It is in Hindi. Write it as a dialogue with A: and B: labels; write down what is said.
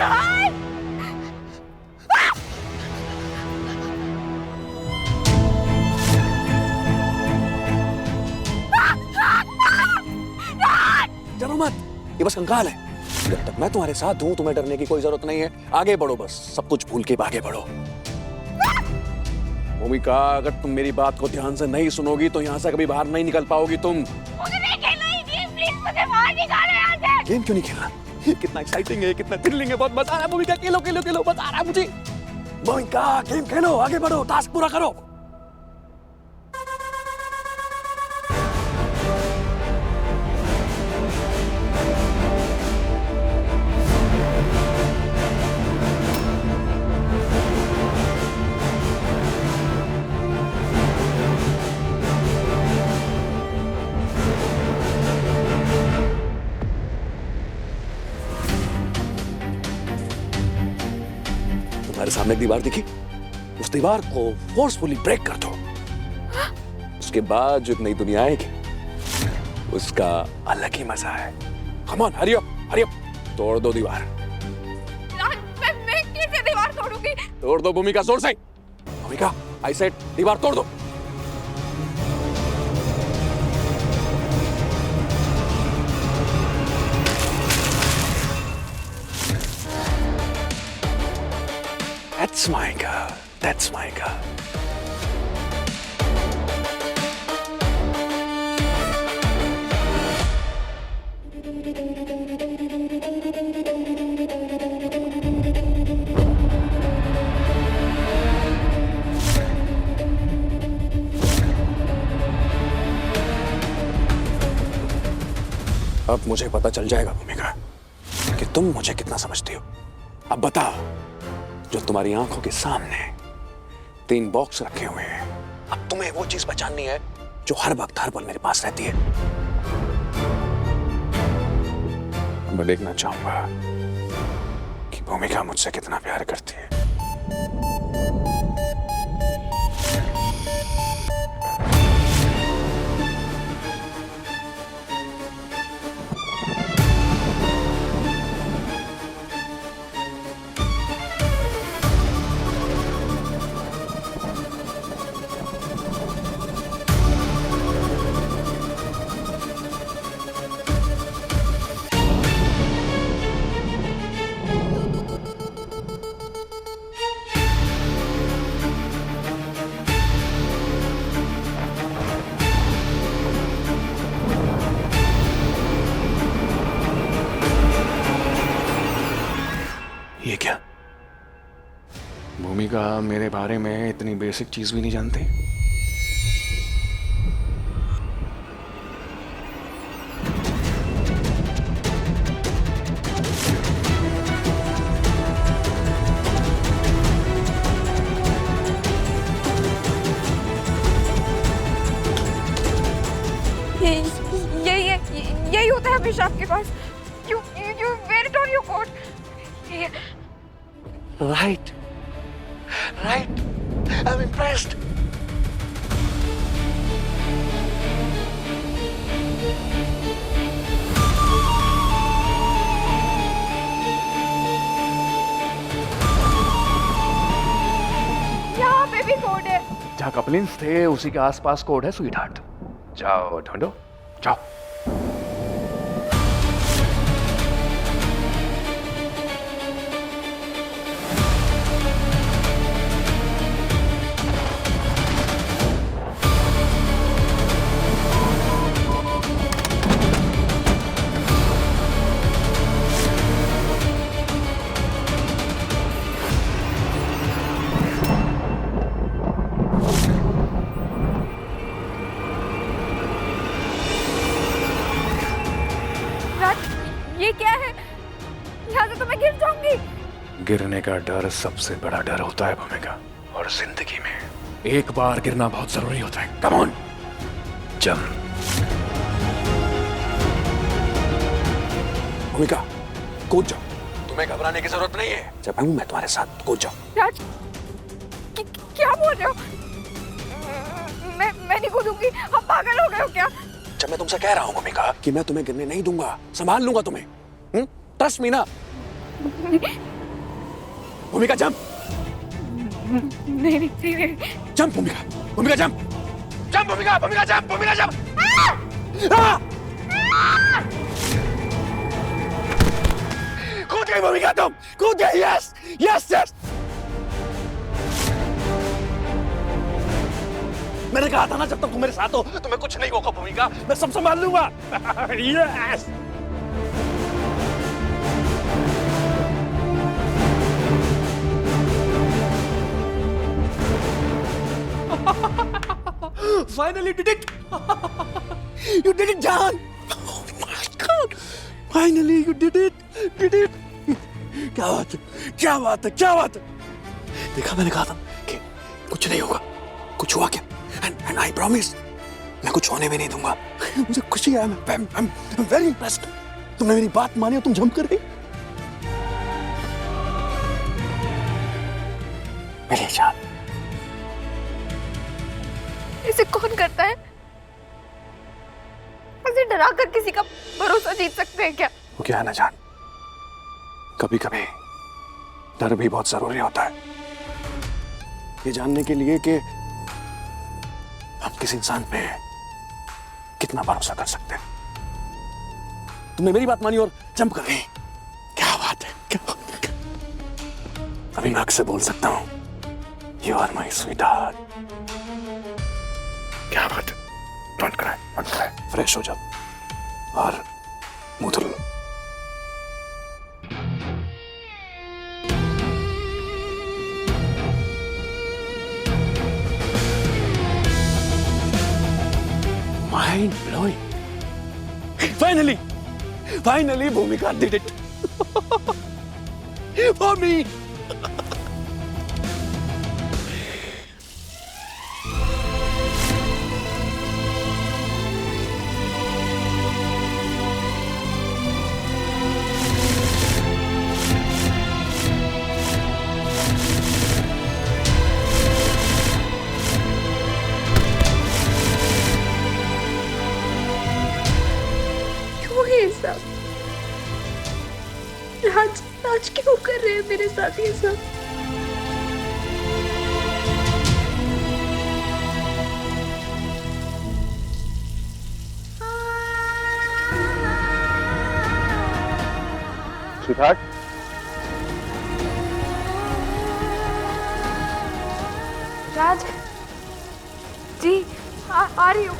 A: डरो मत, ये बस कंकाल है। जब तक मैं तुम्हारे साथ हूं तुम्हें डरने की कोई जरूरत नहीं है। आगे बढ़ो, बस सब कुछ भूल के आगे बढ़ो। भूमिका, अगर तुम मेरी बात को ध्यान से नहीं सुनोगी तो यहाँ से कभी बाहर नहीं निकल पाओगी तुम।
B: मुझे नहीं खेलना ये गेम, प्लीज मुझे बाहर निकालो यहाँ से।
A: गेम क्यों नहीं खेलना? ये कितना एक्साइटिंग है, कितना थ्रिलिंग है, बहुत मजा आ रहा है। भूमिका खेलो खेलो खेलो, मजा आ रहा है मुझे। भूमिका गेम खेलो, आगे बढ़ो, टास्क पूरा करो। तुम्हारे सामने एक दीवार दिखी, उस दीवार को फोर्सफुली ब्रेक कर दो। उसके बाद जो एक नई दुनिया आएगी उसका अलग ही मजा है। कम ऑन, हरी अप, तोड़ दो दीवार।
B: मैं कैसे दीवार तोड़ूंगी?
A: तोड़ दो भूमिका, जोर से। भूमिका, आई सेड दीवार तोड़ दो। That's my girl. That's my girl. अब मुझे पता चल जाएगा भूमिका कि तुम मुझे कितना समझती हो। अब बताओ, जो तुम्हारी आंखों के सामने 3 बॉक्स रखे हुए हैं, अब तुम्हें वो चीज पहचाननी है जो हर वक्त हर पल मेरे पास रहती है। मैं देखना चाहूंगा कि भूमिका मुझसे कितना प्यार करती है। ये क्या? भूमिका मेरे बारे में इतनी बेसिक चीज भी नहीं जानती।
B: यही होता है हमेशा आपके पास। You wear it on your coat.
A: Right. I'm impressed.
B: यहाँ पे भी कोड है।
A: जहाँ कपलिंग्स थे उसी के आसपास कोड है स्वीट हार्ट। जाओ ढूंढो, जाओ।
B: ये क्या है? यहाँ से तो मैं गिर जाऊंगी।
A: गिरने का डर सबसे बड़ा डर होता है भूमिका, और जिंदगी में एक बार गिरना बहुत जरूरी होता है। Come on, jump. भूमिका कूद जाओ, तुम्हें घबराने की जरूरत नहीं है। जब हूं मैं तुम्हारे साथ, कूद जाओ।
B: राज, क्या बोल रहे हो? मैं नहीं कूदूंगी। आप पागल हो गए हो क्या?
A: जब मैं तुमसे कह रहा हूं भूमिका कि मैं तुम्हें गिरने नहीं दूंगा, संभाल लूंगा तुम्हें। ट्रस्ट मी ना। भूमिका जंप,
B: नहीं नहीं नहीं नहीं।
A: जंप भूमिका, भूमिका जंप, जंप भूमिका, भूमिका जंप, भूमिका जंप। कूद गई भूमिका, तुम कूद गई। यस यस यस, मैंने कहा था ना जब तक तुम मेरे साथ हो तुम्हें कुछ नहीं होगा भूमिका, मैं सब संभाल लूंगा। Yes. Finally did it. You did it, John. Oh my God. Finally you did it. Did it. क्या बात है, क्या बात है, क्या बात है। देखा, मैंने कहा था कि कुछ नहीं होगा। कुछ हुआ क्या? And I promise मैं कुछ होने भी नहीं दूंगा। मुझे खुशी है, I'm very impressed। तुमने मेरी बात मानी और तुम जंप कर गई। मेरी जान,
B: ऐसे कौन करता है? ऐसे डरा कर किसी का भरोसा जीत सकते हैं क्या?
A: वो क्या है ना जान, कभी कभी डर भी बहुत जरूरी होता है, ये जानने के लिए कि हम किसी इंसान पे कितना भरोसा कर सकते हैं। तुमने मेरी बात मानी और जंप कर गई। क्या बात है, क्या बात है। अभी मैं आपसे बोल सकता हूं, you are my sweetheart. क्या बात है। Don't cry, don't cry. Fresh हो जाओ और मुंह धुल लो। Mind blowing. Finally, finally, Bhumika did it for me.
B: राज राज क्यों कर रहे हैं मेरे साथ ये सब?
A: Sweetheart?
B: राज जी, आ रही हूँ।